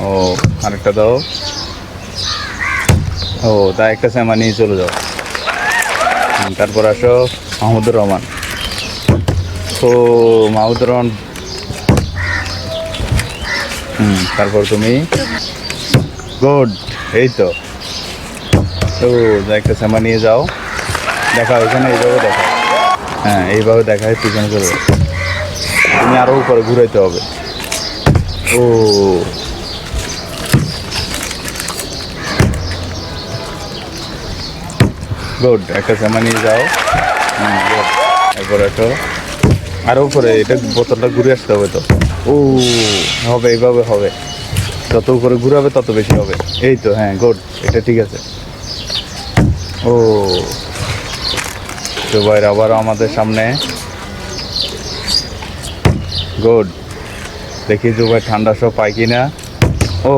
ও আরেকটা দাও। ও তা একটা শ্যামা নিয়ে চলে যাও। তারপর আসো মাহমুদুর রহমান। ও মাহমুদুর রহমান। তারপর তুমি গুড। এই তো। ও একটা শ্যামা নিয়ে যাও। দেখাও এখানে এইভাবে দেখাও। হ্যাঁ এইভাবে দেখায় পিছনে চলে যাও। তুমি আরও উপরে ঘুরাইতে হবে। ও গুড একটা শ্যামা নিয়ে যাও। গুড। এরপর একটু আরও উপরে এটা বোতলটা ঘুরে আসতে হবে তো। ও হবে এইভাবে হবে। যত উপরে ঘুরাবে তত বেশি হবে। এই তো হ্যাঁ গুড এটা ঠিক আছে। ও জুবাইর আবারও আমাদের সামনে। গুড। দেখি জুবাইর ঠান্ডা সব পাই কিনা। ও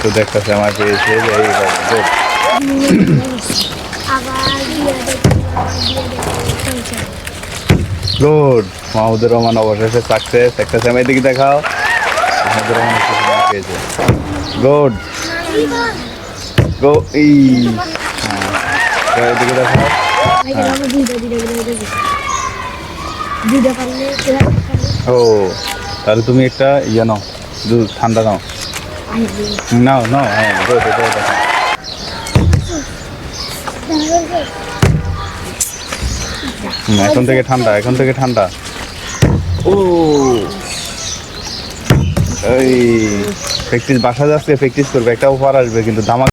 তো দেখতেছে আমার পেয়েছে যে এইভাবে গুড। গুড মাহমুদুর রহমান অবশেষে সাকসেস। একটা সময় দিকে দেখাও। মাহমুদুর রহমান পেয়েছে। গুড গো এই এদিকে দেখাও। ও তাহলে তুমি একটা ইয়ে নাও, দুধ ঠান্ডা নাও। নাও নাও হ্যাঁ গুড এটাও দেখাও। এখন থেকে ঠান্ডা, এখন থেকে ঠান্ডা। ও এই প্র্যাকটিস বাসা যাচ্ছে, প্র্যাকটিস করবে, একটা অফার আসবে কিন্তু ধামাকা।